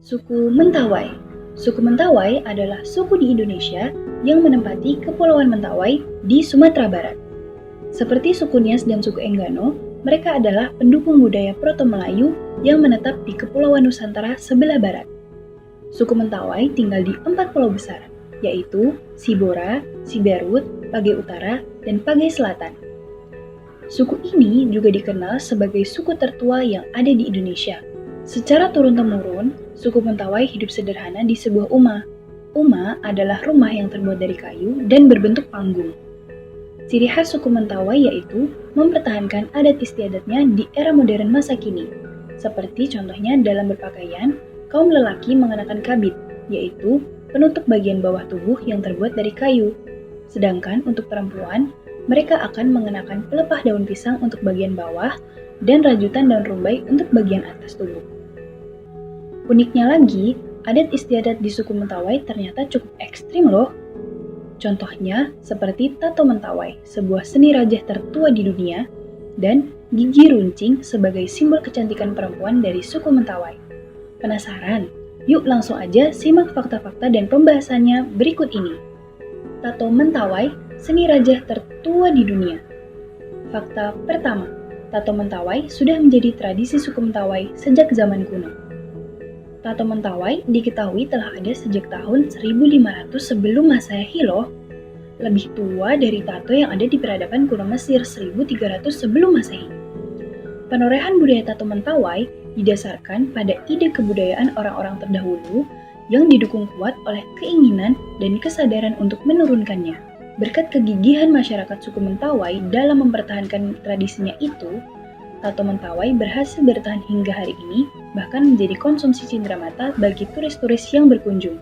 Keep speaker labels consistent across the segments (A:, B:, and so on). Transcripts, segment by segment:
A: Suku Mentawai. Suku Mentawai adalah suku di Indonesia yang menempati Kepulauan Mentawai di Sumatera Barat. Seperti suku Nias dan suku Enggano, mereka adalah pendukung budaya Proto-Melayu yang menetap di Kepulauan Nusantara sebelah barat. Suku Mentawai tinggal di 4 pulau besar, yaitu Sibora, Siberut, Pagai Utara, dan Pagai Selatan. Suku ini juga dikenal sebagai suku tertua yang ada di Indonesia. Secara turun-temurun, suku Mentawai hidup sederhana di sebuah uma. Uma adalah rumah yang terbuat dari kayu dan berbentuk panggung. Ciri khas suku Mentawai yaitu mempertahankan adat istiadatnya di era modern masa kini. Seperti contohnya dalam berpakaian, kaum lelaki mengenakan kabit, yaitu penutup bagian bawah tubuh yang terbuat dari kayu. Sedangkan untuk perempuan, mereka akan mengenakan pelepah daun pisang untuk bagian bawah dan rajutan daun rumbai untuk bagian atas tubuh. Uniknya lagi, adat istiadat di suku Mentawai ternyata cukup ekstrim loh. Contohnya seperti tato Mentawai, sebuah seni rajah tertua di dunia, dan gigi runcing sebagai simbol kecantikan perempuan dari suku Mentawai. Penasaran? Yuk langsung aja simak fakta-fakta dan pembahasannya berikut ini. Tato Mentawai, seni rajah tertua di dunia. Fakta pertama, tato Mentawai sudah menjadi tradisi suku Mentawai sejak zaman kuno. Tato Mentawai diketahui telah ada sejak tahun 1500 sebelum Masehi loh. Lebih tua dari tato yang ada di peradaban kuno Mesir 1300 sebelum Masehi. Penorehan budaya tato Mentawai didasarkan pada ide kebudayaan orang-orang terdahulu yang didukung kuat oleh keinginan dan kesadaran untuk menurunkannya. Berkat kegigihan masyarakat suku Mentawai dalam mempertahankan tradisinya itu, tato Mentawai berhasil bertahan hingga hari ini, bahkan menjadi konsumsi cindramata bagi turis-turis yang berkunjung.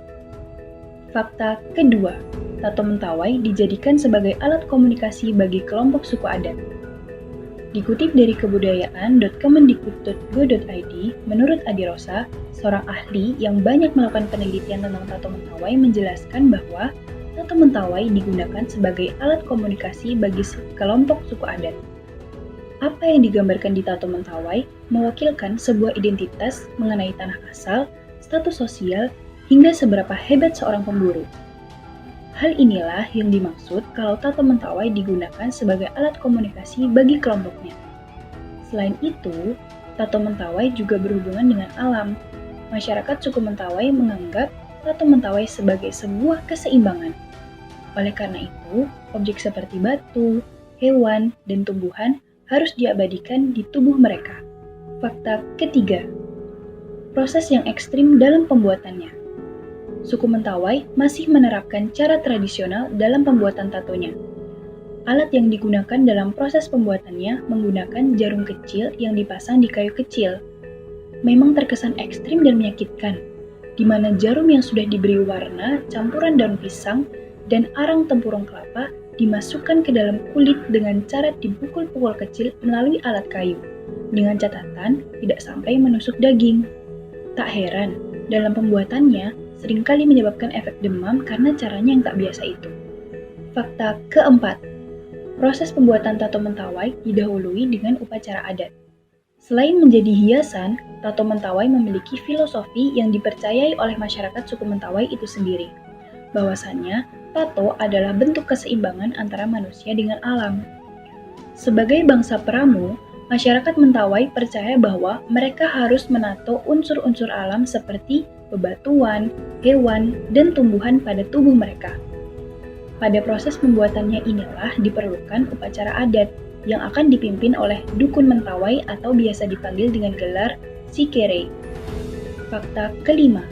A: Fakta kedua, tato Mentawai dijadikan sebagai alat komunikasi bagi kelompok suku adat. Dikutip dari kebudayaan.kemendikbud.go.id, menurut Adi Rosa, seorang ahli yang banyak melakukan penelitian tentang tato Mentawai menjelaskan bahwa tato Mentawai digunakan sebagai alat komunikasi bagi kelompok suku adat. Apa yang digambarkan di tato Mentawai mewakilkan sebuah identitas mengenai tanah asal, status sosial, hingga seberapa hebat seorang pemburu. Hal inilah yang dimaksud kalau tato Mentawai digunakan sebagai alat komunikasi bagi kelompoknya. Selain itu, tato Mentawai juga berhubungan dengan alam. Masyarakat suku Mentawai menganggap tato Mentawai sebagai sebuah keseimbangan. Oleh karena itu, objek seperti batu, hewan, dan tumbuhan harus diabadikan di tubuh mereka. Fakta ketiga, proses yang ekstrim dalam pembuatannya. Suku Mentawai masih menerapkan cara tradisional dalam pembuatan tatonya. Alat yang digunakan dalam proses pembuatannya menggunakan jarum kecil yang dipasang di kayu kecil. Memang terkesan ekstrim dan menyakitkan, di mana jarum yang sudah diberi warna campuran daun pisang dan arang tempurung kelapa dimasukkan ke dalam kulit dengan cara dipukul-pukul kecil melalui alat kayu, dengan catatan tidak sampai menusuk daging. Tak heran, dalam pembuatannya seringkali menyebabkan efek demam karena caranya yang tak biasa itu. Fakta keempat, proses pembuatan tato Mentawai didahului dengan upacara adat. Selain menjadi hiasan, tato Mentawai memiliki filosofi yang dipercayai oleh masyarakat suku Mentawai itu sendiri, bahwasannya tato adalah bentuk keseimbangan antara manusia dengan alam. Sebagai bangsa peramu, masyarakat Mentawai percaya bahwa mereka harus menato unsur-unsur alam seperti bebatuan, hewan, dan tumbuhan pada tubuh mereka. Pada proses pembuatannya inilah diperlukan upacara adat yang akan dipimpin oleh dukun Mentawai atau biasa dipanggil dengan gelar Sikere. Fakta kelima,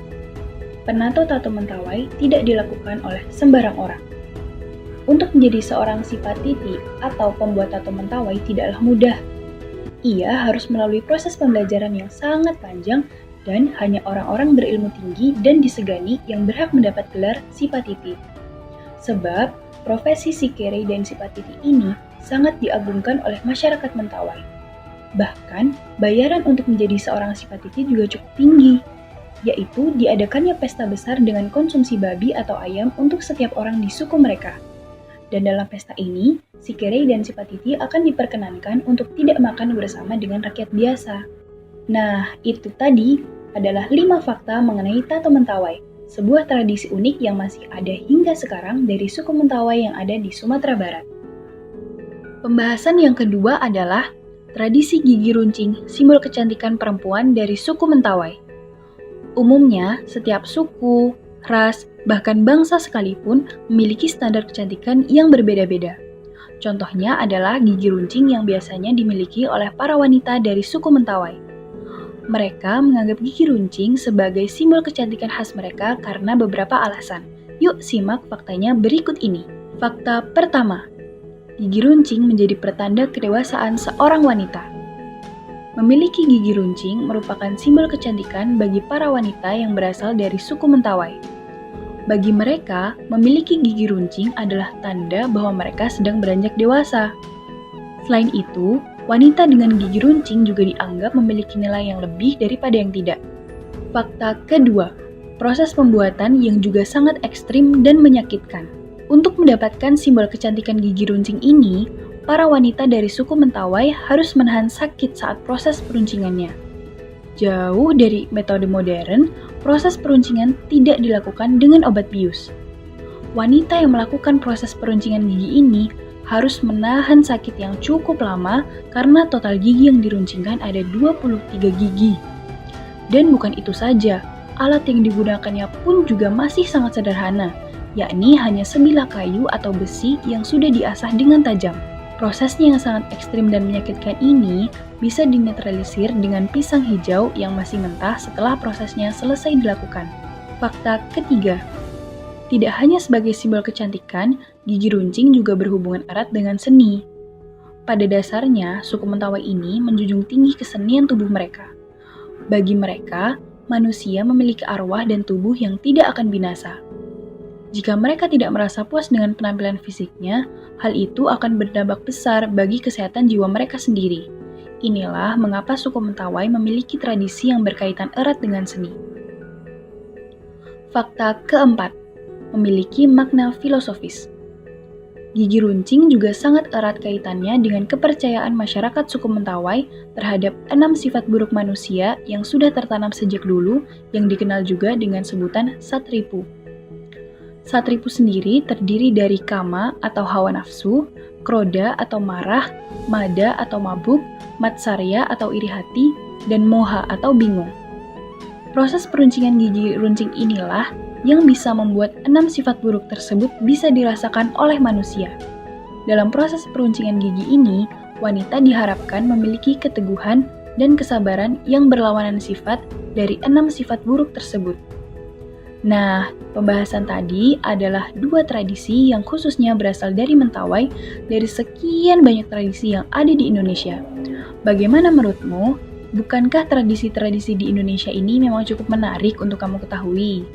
A: penato tato Mentawai tidak dilakukan oleh sembarang orang. Untuk menjadi seorang sipatiti atau pembuat tato Mentawai tidaklah mudah. Ia harus melalui proses pembelajaran yang sangat panjang dan hanya orang-orang berilmu tinggi dan disegani yang berhak mendapat gelar sipatiti. Sebab profesi Sikere dan sipatiti ini sangat diagungkan oleh masyarakat Mentawai. Bahkan, bayaran untuk menjadi seorang sipatiti juga cukup tinggi, yaitu diadakannya pesta besar dengan konsumsi babi atau ayam untuk setiap orang di suku mereka. Dan dalam pesta ini, Sikere dan sipatiti akan diperkenankan untuk tidak makan bersama dengan rakyat biasa. Nah, itu tadi adalah 5 fakta mengenai tato mentawai, sebuah tradisi unik yang masih ada hingga sekarang dari suku Mentawai yang ada di Sumatera Barat. Pembahasan yang kedua adalah tradisi gigi runcing, simbol kecantikan perempuan dari suku Mentawai. Umumnya, setiap suku, ras, bahkan bangsa sekalipun memiliki standar kecantikan yang berbeda-beda. Contohnya adalah gigi runcing yang biasanya dimiliki oleh para wanita dari suku Mentawai. Mereka menganggap gigi runcing sebagai simbol kecantikan khas mereka karena beberapa alasan. Yuk simak faktanya berikut ini. Fakta pertama, gigi runcing menjadi pertanda kedewasaan seorang wanita. Memiliki gigi runcing merupakan simbol kecantikan bagi para wanita yang berasal dari suku Mentawai. Bagi mereka, memiliki gigi runcing adalah tanda bahwa mereka sedang beranjak dewasa. Selain itu, wanita dengan gigi runcing juga dianggap memiliki nilai yang lebih daripada yang tidak. Fakta kedua, proses pembuatan yang juga sangat ekstrim dan menyakitkan. Untuk mendapatkan simbol kecantikan gigi runcing ini, para wanita dari suku Mentawai harus menahan sakit saat proses peruncingannya. Jauh dari metode modern, proses peruncingan tidak dilakukan dengan obat bius. Wanita yang melakukan proses peruncingan gigi ini harus menahan sakit yang cukup lama karena total gigi yang diruncingkan ada 23 gigi. Dan bukan itu saja, alat yang digunakannya pun juga masih sangat sederhana, yakni hanya sebilah kayu atau besi yang sudah diasah dengan tajam. Prosesnya yang sangat ekstrim dan menyakitkan ini bisa dinetralisir dengan pisang hijau yang masih mentah setelah prosesnya selesai dilakukan. Fakta ketiga, tidak hanya sebagai simbol kecantikan, gigi runcing juga berhubungan erat dengan seni. Pada dasarnya, suku Mentawai ini menjunjung tinggi kesenian tubuh mereka. Bagi mereka, manusia memiliki arwah dan tubuh yang tidak akan binasa. Jika mereka tidak merasa puas dengan penampilan fisiknya, hal itu akan berdampak besar bagi kesehatan jiwa mereka sendiri. Inilah mengapa suku Mentawai memiliki tradisi yang berkaitan erat dengan seni. Fakta keempat, memiliki makna filosofis. Gigi runcing juga sangat erat kaitannya dengan kepercayaan masyarakat suku Mentawai terhadap 6 sifat buruk manusia yang sudah tertanam sejak dulu yang dikenal juga dengan sebutan satripu. Satripu sendiri terdiri dari kama atau hawa nafsu, kroda atau marah, mada atau mabuk, matsarya atau iri hati, dan moha atau bingung. Proses peruncingan gigi runcing inilah yang bisa membuat 6 sifat buruk tersebut bisa dirasakan oleh manusia. Dalam proses peruncingan gigi ini, wanita diharapkan memiliki keteguhan dan kesabaran yang berlawanan sifat dari 6 sifat buruk tersebut. Nah, pembahasan tadi adalah 2 tradisi yang khususnya berasal dari Mentawai dari sekian banyak tradisi yang ada di Indonesia. Bagaimana menurutmu? Bukankah tradisi-tradisi di Indonesia ini memang cukup menarik untuk kamu ketahui?